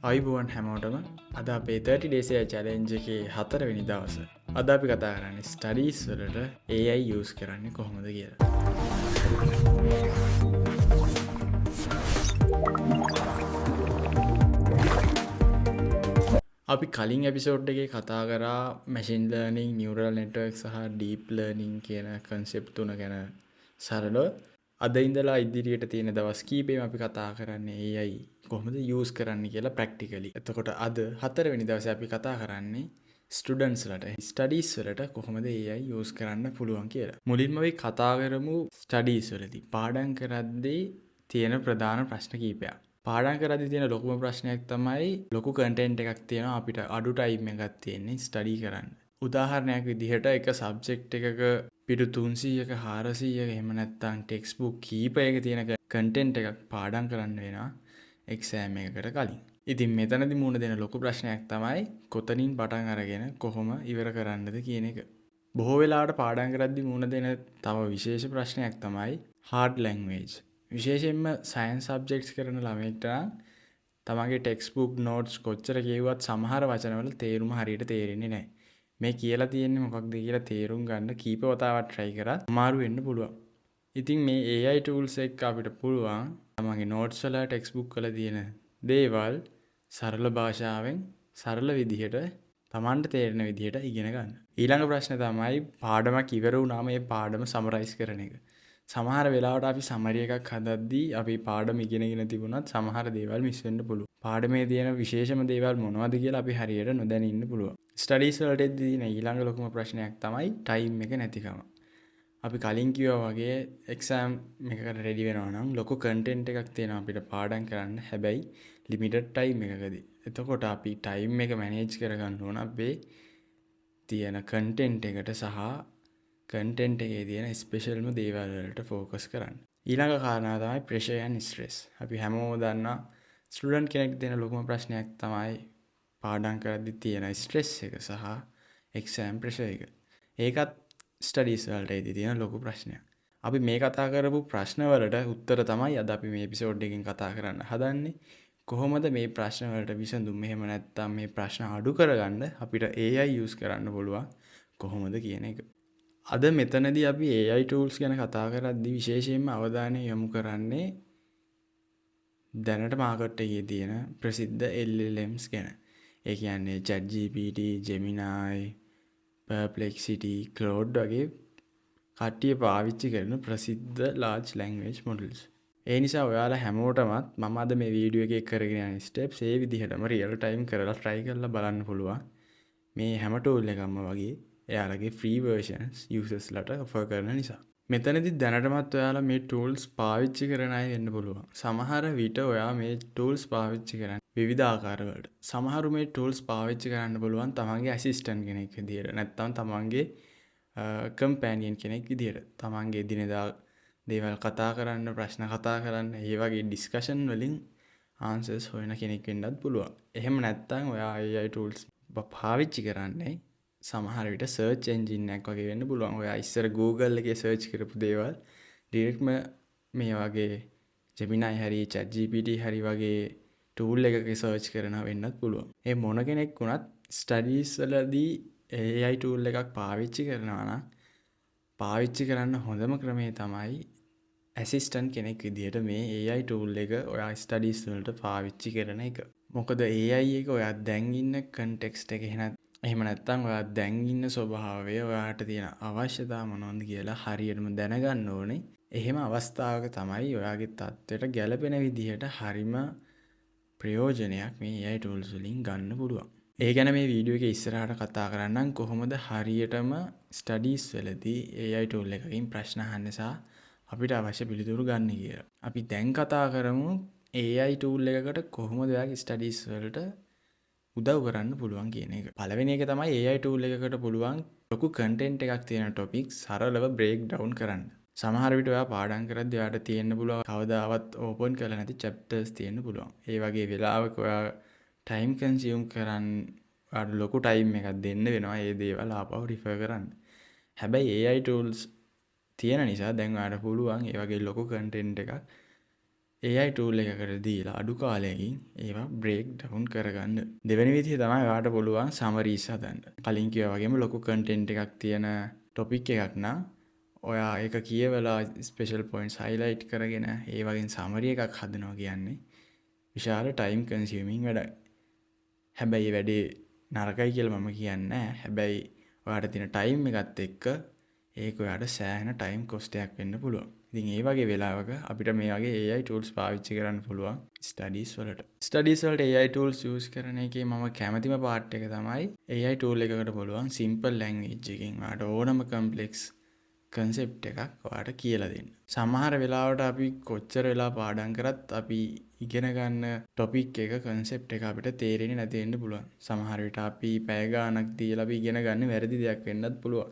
අයිබුවන් හැමෝටම අද අපේ 30 days challenge එකේ 4 වෙනි දවස. අද අපි කතා කරන්නේ ස්ටඩීස් වලට AI use කරන්නේ කොහොමද කියලා. අපි කලින් එපිසෝඩ් එකේ කතා කරා machine learning, neural network සහ deep learning කියන concept තුන ගැන සරලව. අද ඉඳලා ඉදිරියට තියෙන දවස් කීපෙම අපි කතා කරන්නේ AI කොහොමද use කරන්න කියලා practically. එතකොට අද 4 වෙනි දවසේ අපි කතා කරන්නේ students ලට studies වලට කොහොමද AI use කරන්න පුළුවන් කියලා. මුලින්ම අපි කතා කරමු studies වලදී පාඩම් කරද්දී තියෙන ප්‍රධාන ප්‍රශ්න කීපයක්. පාඩම් කරද්දී තියෙන ලොකුම ප්‍රශ්නයක් තමයි ලොකු content එකක් තියෙනවා අපිට අඩු time එකක් තියෙන්නේ study කරන්න. උදාහරණයක් විදිහට එක සබ්ජෙක්ට් එකක පිටු 300ක 400ක එහෙම නැත්නම් ටෙක්ස්ට් බුක් කීපයක තියෙන කන්ටෙන්ට් එකක් පාඩම් කරන්න වෙනවා එක්සෑම් එකකට කලින්. ඉතින් මෙතනදී මුණ දෙන ලොකු ප්‍රශ්නයක් තමයි කොතනින් පටන් අරගෙන කොහොම ඉවර කරන්නද කියන එක. බොහෝ වෙලාවට පාඩම් කරද්දී මුණ දෙන තව විශේෂ ප්‍රශ්නයක් තමයි hard language. විශේෂයෙන්ම science subjects කරන ළමයින්ට නම් තමන්ගේ ටෙක්ස්ට් බුක් notes කොච්චර කියුවත් සමහර වචනවල තේරුම හරියට තේරෙන්නේ නැහැ. මේ කියලා තියෙන්නේ මොකක්ද කියලා තේරුම් ගන්න කීප වතාවක් try කරත් අමාරු වෙන්න පුළුවන්. ඉතින් මේ AI tools එක අපිට පුළුවන් තමන්ගේ notes වල text book වල තියෙන දේවල් සරල භාෂාවෙන් සරල විදිහට තමන්ට තේරෙන විදිහට ඉගෙන ගන්න. ඊළඟ ප්‍රශ්නේ තමයි පාඩමක් ඉවර වුණාම මේ පාඩම summarize කරන එක. සමහර වෙලාවට අපි summary එකක් හදද්දී අපි පාඩම ඉගෙනගෙන තිබුණත් සමහර දේවල් මිස් වෙන්න පුළුවන්. පාඩමේ තියෙන විශේෂම දේවල් මොනවද කියලා අපි හරියට නොදැන ඉන්න පුළුවන්. ස්ටඩීස් වලටදී ඊළඟ ලොකුම ප්‍රශ්නයක් තමයි ටයිම් එක නැතිකම. අපි කලින් කිව්වා වගේ එක්සෑම් එකකට රෙඩි වෙනවා නම් ලොකු කන්ටෙන්ට් එකක් තියෙනවා අපිට පාඩම් කරන්න. හැබැයි ලිමිටඩ් ටයිම් එකකදී. එතකොට අපි ටයිම් එක මැනේජ් කරගන්න ඕන අපේ තියෙන කන්ටෙන්ට් එකට සහ කන්ටෙන්ට් එකේ තියෙන ස්පෙෂල්ම දේවල් වලට ફોකස් කරන්න. ඊළඟ කාරණාව තමයි ප්‍රෙෂර් and ස්ට්‍රෙස්. අපි හැමෝම දන්නා ස්ටුඩන්ට් කෙනෙක්ට තියෙන ලොකුම ප්‍රශ්නයක් තමයි පාඩම් කරද්දී තියෙන ස්ට්‍රෙස් එක සහ එක්සෑම් ප්‍රෙෂර් එක. ඒකත් ස්ටඩීස් වලටදී තියෙන ලොකු ප්‍රශ්නයක්. අපි මේ කතා කරපු ප්‍රශ්න වලට උත්තර තමයි අද අපි මේ එපිසෝඩ් එකකින් කතා කරන්න හදන්නේ. කොහොමද මේ ප්‍රශ්න වලට විසඳුම් එහෙම නැත්නම් මේ ප්‍රශ්න අඩු කරගන්න අපිට AI use කරන්න පුළුවන් කොහොමද කියන එක. අද මෙතනදී අපි AI tools ගැන කතා කරද්දී විශේෂයෙන්ම අවධානය යොමු කරන්නේ දැනට මාකට් එකේ තියෙන ප්‍රසිද්ධ LLMs ගැන. ඒ කියන්නේ ChatGPT, Gemini, Perplexity, Claude වගේ කට්ටිය පාවිච්චි කරන ප්‍රසිද්ධ large language models. ඒ නිසා ඔයාලා හැමෝටමත් මම අද මේ වීඩියෝ එකේ කරගෙන යන steps ඒ විදිහටම real time කරලා try කරලා බලන්න පුළුවන්. මේ හැම tool එකක්ම වගේ එයාලගේ free versions users ලට offer කරන නිසා. මෙතනදී දැනටමත් ඔයාලා මේ tools පාවිච්චි කරන අය වෙන්න පුළුවන්. සමහර විට ඔයා මේ tools පාවිච්චි කරන්නේ විවිධ ආකාරවලට. සමහරු මේ tools පාවිච්චි කරන්න පුළුවන් තමන්ගේ assistant කෙනෙක් විදියට. නැත්නම් තමන්ගේ companion කෙනෙක් විදියට. තමන්ගේ දිනදා දේවල් කතා කරන්න, ප්‍රශ්න කතා කරන්න, ඒ වගේ discussion වලින් answers හොයන කෙනෙක් වෙන්නත් පුළුවන්. එහෙම නැත්නම් ඔයා AI tools පාවිච්චි කරන්නේ සමහර විට search engine එකක් වගේ වෙන්න පුළුවන්. ඔයා ඉස්සර Google එකේ search කරපු දේවල් direct මේ වගේ Gemini හරි ChatGPT හරි වගේ tool එකක search කරනවා වෙන්නත් පුළුවන්. ඒ මොන කෙනෙක් වුණත් studies වලදී AI tool එකක් පාවිච්චි කරනවා නම් පාවිච්චි කරන්න හොඳම ක්‍රමය තමයි assistant කෙනෙක් විදිහට මේ AI tool එක ඔයා studies වලට පාවිච්චි කරන එක. මොකද AI එක ඔයා දැන් ඉන්න context එක එහෙම නැත්නම් ඔයා දැන් ඉන්න ස්වභාවය ඔයාට තියෙන අවශ්‍යතා මොනවද කියලා හරියටම දැනගන්න ඕනේ. එහෙම අවස්ථාවක තමයි ඔයාගේ තත්ත්වයට ගැළපෙන විදිහට හරිම ප්‍රයෝජනයක් මේ AI tools වලින් ගන්න පුළුවන්. ඒ ගැන මේ වීඩියෝ එකේ ඉස්සරහට කතා කරන්නම් කොහොමද හරියටම ස්ටඩීස් වලදී AI tool එකකින් ප්‍රශ්න අහන්න සහ අපිට අවශ්‍ය පිළිතුරු ගන්න කියලා. අපි දැන් කතා කරමු AI tool එකකට කොහොමද ඔයාගේ ස්ටඩීස් වලට උදව් කරන්න පුළුවන් කියන එක. පළවෙනි එක තමයි AI tool එකකට පුළුවන් ලොකු content එකක් තියෙන topic සරලව break down කරන්න. සමහර විට ඔයා පාඩම් කරද්දී ඔයාට තියෙන්න පුළුවන් කවදාවත් open කරලා නැති chapters තියෙන්න පුළුවන්. ඒ වගේ වෙලාවක ඔයා time consume කරන් ඔයාට ලොකු time එකක් දෙන්න වෙනවා මේ දේවල් ආපහු refer කරන්න. හැබැයි AI tools තියෙන නිසා දැන් ඔයාට පුළුවන් ඒ වගේ ලොකු content එකක් AI tool එකකට දීලා අඩු කාලයකින් ඒවා break down කරගන්න. දෙවෙනි විදිහ තමයි ඔයාලට පුළුවන් summaries හදන්න. කලින් කිව්වා වගේම ලොකු content එකක් තියෙන topic එකක් නම් ඔයා ඒක කියවලා special points highlight කරගෙන ඒ වගේ summary එකක් හදනවා කියන්නේ විශාල time consuming වැඩක්. හැබැයි වැඩේ නරකයි කියලා මම කියන්නේ නැහැ. හැබැයි ඔයාට තියෙන time එකත් එක්ක ඒක ඔයාට සෑහෙන time cost එකක් වෙන්න පුළුවන්. ඉතින් ඒ වගේ වෙලාවක අපිට මේ වගේ AI tools පාවිච්චි කරන්න පුළුවන් studies වලට. studies වලට AI tools use කරන එකේ මම කැමතිම part එක තමයි AI tool එකකට පුළුවන් simple language එකකින් ඔයාට ඕනම complex concept එකක් ඔයාට කියලා දෙන්න. සමහර වෙලාවට අපි කොච්චර වෙලා පාඩම් කරත් අපි ඉගෙන ගන්න topic එක concept එක අපිට තේරෙන්නේ නැති වෙන්න පුළුවන්. සමහර විට අපි පැය ගාණක් දීලා අපි ඉගෙන ගන්න වැරදි දෙයක් වෙන්නත් පුළුවන්.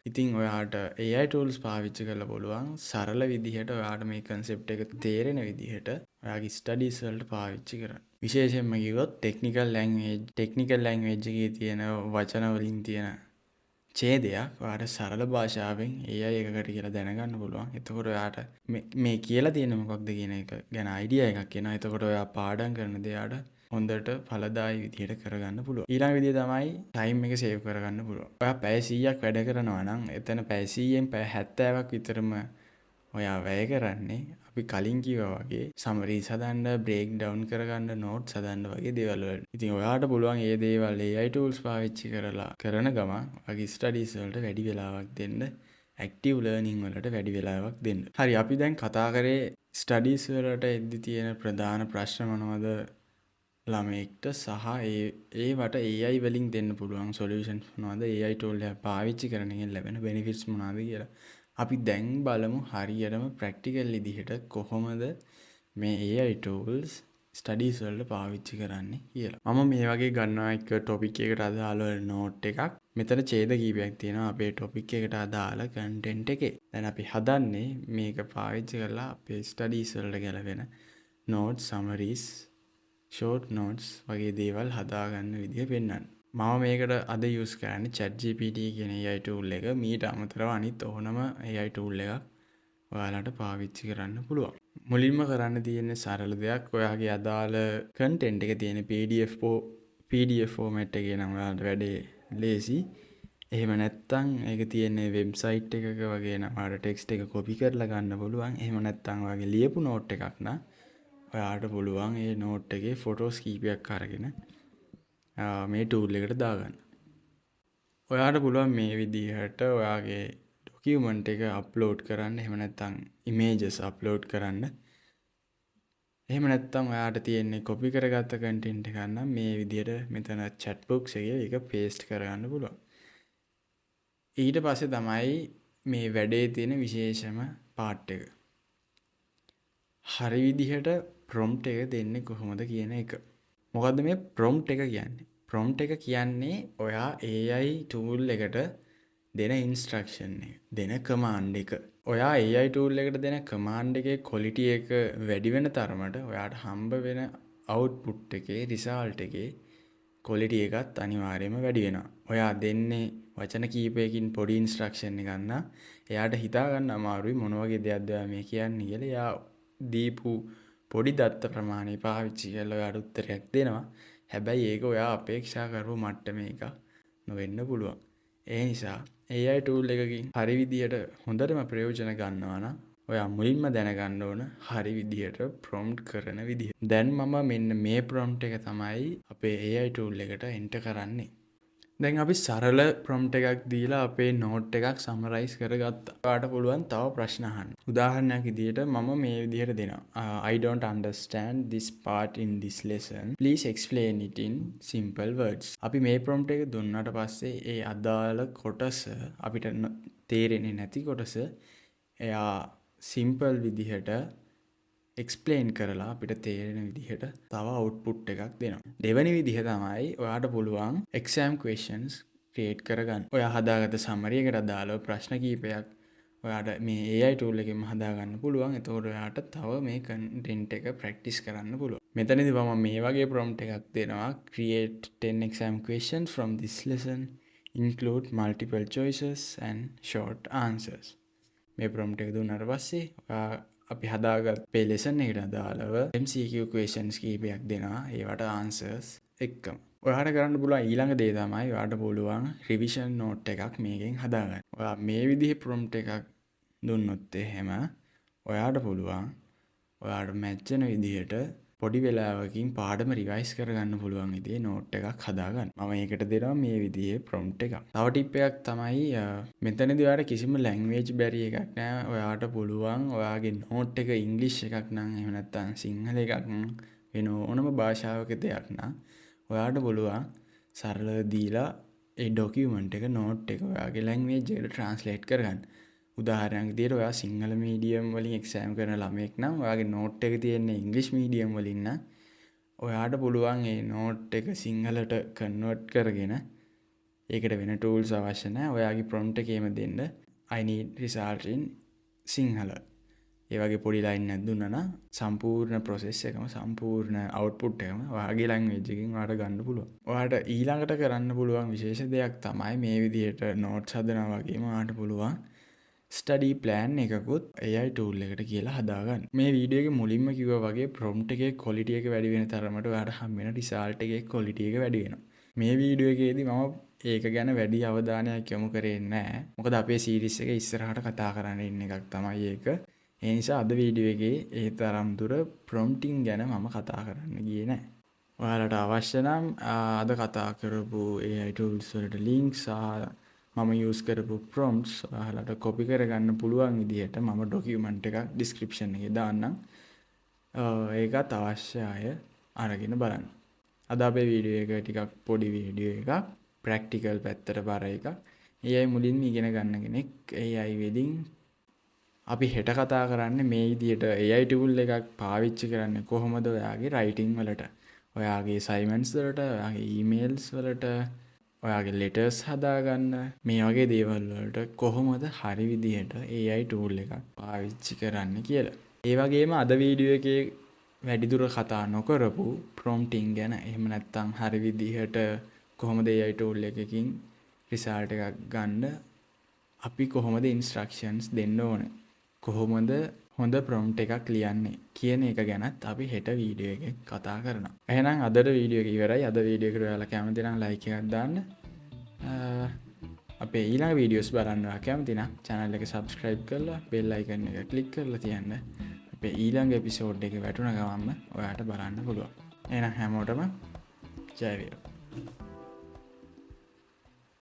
ඉතින් ඔයාට AI tools පාවිච්චි කරලා පුළුවන් සරල විදිහට ඔයාට මේ concept එක තේරෙන විදිහට ඔයාගේ studies වලට පාවිච්චි කරන්න. විශේෂයෙන්ම කිව්වොත් technical language එකේ තියෙන වචන වලින් තියෙන ඡේදයක් ඔයාට සරල භාෂාවෙන් AI එකකට කියලා දැනගන්න පුළුවන්. එතකොට ඔයාට මේ කියලා තියෙන මොකක්ද කියන එක ගැන idea එකක් එනවා. එතකොට ඔයා පාඩම් කරන දේට හොඳට ඵලදායී විදිහට කරගන්න පුළුවන්. ඊළඟ විදිය තමයි time එක save කරගන්න පුළුවන්. ඔයා පැය 100ක් වැඩ කරනවා නම් එතන පැය 100ෙන් පැය 70ක් විතරම ඔයා වැය කරන්නේ අපි කලින් කිව්වා වගේ summaries හදන්න, break down කරගන්න, notes හදන්න වගේ දේවල් වලට. ඉතින් ඔයාට පුළුවන් මේ දේවල් AI tools පාවිච්චි කරලා කරන ගමන් ඔයාගේ studies වලට වැඩි වෙලාවක් දෙන්න, active learning වලට වැඩි වෙලාවක් දෙන්න. හරි අපි දැන් කතා කරේ studies වලට එද්දි තියෙන ප්‍රධාන ප්‍රශ්න මොනවද? ළමයෙක්ට සහ ඒවට AI වලින් දෙන්න පුළුවන් සොලියුෂන්ස් මොනවද? AI tool එක පාවිච්චි කරන එකෙන් ලැබෙන benefits මොනවද කියලා. අපි දැන් බලමු හරියටම practical විදිහට කොහොමද මේ AI tools studies වලට පාවිච්චි කරන්නේ කියලා. මම මේ වගේ ගන්නවා එක topic එකකට අදාළ note එකක්. මෙතන ඡේද කීපයක් තියෙනවා අපේ topic එකට අදාළ content එකේ. දැන් අපි හදන්නේ මේක පාවිච්චි කරලා අපේ studies වලට ගැලපෙන notes, summaries, short notes වගේ දේවල් හදාගන්න විදිහ පෙන්වන්න. මම මේකට අද use කරන්නේ ChatGPT කියන AI tool එක. මීට අමතරව අනිත් ඕනම AI tool එකක් ඔයාලට පාවිච්චි කරන්න පුළුවන්. මුලින්ම කරන්න තියෙන්නේ සරල දෙයක්. ඔයාගේ අදාළ content එක තියෙන PDF format එකේ නම් ඔයාලට වැඩේ ලේසි. එහෙම නැත්නම් ඒක තියෙන්නේ website එකක වගේ නම් ඔයාලට text එක copy කරලා ගන්න පුළුවන්. එහෙම නැත්නම් ඔයාගේ ලියපු note එකක් නම් ඔයාට පුළුවන් ඒ note එකේ photos කීපයක් අරගෙන මේ tool එකට දාගන්න. ඔයාට පුළුවන් මේ විදිහට ඔයාගේ document එක upload කරන්න. එහෙම නැත්නම් images upload කරන්න. එහෙම නැත්නම් ඔයාට තියෙන්නේ copy කරගත්ත content එකක් නම් මේ විදිහට මෙතන chat box එකේ ඒක paste කරගන්න පුළුවන්. ඊට පස්සේ තමයි මේ වැඩේ තියෙන විශේෂම part එක. හරි විදිහට prompt එක දෙන්නේ කොහොමද කියන එක. මොකද්ද මේ prompt එක කියන්නේ? prompt එක කියන්නේ ඔයා AI tool එකට දෙන instruction එක, දෙන command එක. ඔයා AI tool එකට දෙන command එකේ quality එක වැඩි වෙන තරමට ඔයාට හම්බ වෙන output එකේ result එකේ quality එකත් අනිවාර්යයෙන්ම වැඩි වෙනවා. ඔයා දෙන්නේ වචන කීපයකින් පොඩි instruction එකක් නම් එයාට හිතා ගන්න අමාරුයි මොන වගේ දෙයක්ද මේ කියන්නේ කියලා. එයා දීපු පොඩි දත්ත ප්‍රමාණය පාවිච්චි කරලා ඔයාට උත්තරයක් දෙනවා. හැබැයි ඒක ඔයා අපේක්ෂා කරපු මට්ටමේ එක නොවෙන්න පුළුවන්. ඒ නිසා AI tool එකකින් හරි විදියට හොඳටම ප්‍රයෝජන ගන්නවා නම් ඔයා මුලින්ම දැනගන්න ඕන හරි විදියට prompt කරන විදිහ. දැන් මම මෙන්න මේ prompt එක තමයි අපේ AI tool එකට enter කරන්නේ. දැන් අපි සරල prompt එකක් දීලා අපේ note එකක් summarize කරගත්තා. ඔයාට පුළුවන් තව ප්‍රශ්න අහන්න. උදාහරණයක් විදියට මම මේ විදියට දෙනවා. I don't understand this part in this lesson. Please explain it in simple words. අපි මේ prompt එක දුන්නාට පස්සේ ඒ අදාළ කොටස අපිට තේරෙන්නේ නැති කොටස එයා simple විදිහට explain කරලා අපිට තේරෙන විදිහට තව output එකක් දෙනවා. දෙවෙනි විදිහ තමයි ඔයාට පුළුවන් exam questions create කරගන්න. ඔයා හදාගත්ත summary එකට අදාළව ප්‍රශ්න කීපයක් ඔයාට මේ AI tool එකෙන්ම හදාගන්න පුළුවන්. එතකොට ඔයාට තව මේ content එක practice කරන්න පුළුවන්. මෙතනදී මම මේ වගේ prompt එකක් දෙනවා. Create 10 exam questions from this lesson. Include multiple choices and short answers. මේ prompt එක දුන්නාට පස්සේ අපි හදාගත් අපේ ලෙසන් එකට අදාළව MCQ questions කීපයක් දෙනවා. ඒවට answers එක්කම. ඔයාට කරන්න පුළුවන් ඊළඟ දේ තමයි ඔයාට පුළුවන් revision note එකක් මේකෙන් හදාගන්න. ඔයා මේ විදිහේ prompt එකක් දුන්නොත් එහෙම ඔයාට පුළුවන් ඔයාට match වෙන විදිහට පොඩි වෙලාවකින් පාඩම රිවයිස් කරගන්න පුළුවන් විදිහේ note එකක් හදාගන්න. මම ඒකට දෙනවා මේ විදිහේ prompt එකක්. තව tip එකක් තමයි මෙතනදී ඔයාට කිසිම language barrier එකක් නැහැ. ඔයාට පුළුවන් ඔයාගේ note එක English එකක් නම් එහෙම නැත්නම් සිංහල එකක් වෙන ඕනම භාෂාවක දෙයක් නම් ඔයාට පුළුවන් සරලව දීලා ඒ document එක note එක ඔයාගේ language එකට translate කරගන්න. උදාහරණයක් විදිහට ඔයා සිංහල මීඩියම් වලින් එක්සෑම් කරන ළමයෙක් නම් ඔයාගේ නෝට් එක තියෙන්නේ ඉංග්‍රීසි මීඩියම් වලින් නම් ඔයාට පුළුවන් ඒ නෝට් එක සිංහලට කන්වර්ට් කරගෙන ඒකට වෙන ටූල්ස් අවශ්‍ය නැහැ. ඔයාගේ ප්‍රොම්ප්ට් එකේම දෙන්න I need result in Sinhala. ඒ වගේ පොඩි ලයින් එකක් දුන්නා නම් සම්පූර්ණ process එකම සම්පූර්ණ output එකම ඔයාගේ language එකකින් ඔයාට ගන්න පුළුවන්. ඔයාට ඊළඟට කරන්න පුළුවන් විශේෂ දෙයක් තමයි මේ විදිහට notes හදනවා වගේම ඔයාට පුළුවන් ස්ටඩි ප්ලෑන් එකකුත් AI ටූල් එකට කියලා හදාගන්න. මේ වීඩියෝ එකේ මුලින්ම කිව්වා වගේ ප්‍රොම්ප්ට් එකේ ක්වොලිටි එක වැඩි වෙන තරමට ඔයාලට හම් වෙන රිසල්ට් එකේ ක්වොලිටි එක වැඩි වෙනවා. මේ වීඩියෝ එකේදී මම ඒක ගැන වැඩි අවධානයක් යොමු කරේ නැහැ. මොකද අපේ සීරීස් එක ඉස්සරහට කතා කරන්න ඉන්න එකක් තමයි ඒක. ඒ නිසා අද වීඩියෝ එකේ ඒ තරම් දුර ප්‍රොම්ප්ටිං ගැන මම කතා කරන්න ගියේ නැහැ. ඔයාලට අවශ්‍ය නම් අද කතා කරපු AI tools වලට links මම use කරපු prompts ඔයාලට copy කරගන්න පුළුවන් විදිහට මම document එකක් description එකේ දාන්නම්. ඒකත් අවශ්‍ය අය අරගෙන බලන්න. අද අපේ වීඩියෝ එක ටිකක් පොඩි වීඩියෝ එකක්, practical පැත්තට බර එකක්. AI මුලින්ම ඉගෙන ගන්න කෙනෙක් AI වලින් අපි හෙට කතා කරන්නේ මේ විදිහට AI tool එකක් පාවිච්චි කරන්නේ කොහොමද ඔයාගේ writing වලට, ඔයාගේ assignments වලට, ඔයාගේ emails වලට, ඔයාගේ letters හදාගන්න මේ වගේ දේවල් වලට කොහොමද හරි විදිහට AI tool එකක් පාවිච්චි කරන්න කියලා. ඒ වගේම අද වීඩියෝ එකේ වැඩිදුර කතා නොකරපු prompting ගැන, එහෙම නැත්නම් හරි විදිහට කොහොමද AI tool එකකින් result එකක් ගන්න අපි කොහොමද instructions දෙන්න ඕනේ, කොහොමද හොඳ prompt එකක් ලියන්නේ කියන එක ගැනත් අපි හෙට වීඩියෝ එකේ කතා කරනවා. එහෙනම් අදට වීඩියෝ එක ඉවරයි. අද වීඩියෝ එකට ඔයාලා කැමති නම් like එකක් දාන්න. අපේ ඊළඟ වීඩියෝස් බලන්න ඔයා කැමති නම් channel එක subscribe කරලා bell icon එක click කරලා තියන්න. අපේ ඊළඟ episode එක වැටුණ ගමන්ම ඔයාට බලන්න පුළුවන්. එහෙනම් හැමෝටම ජය වේවා.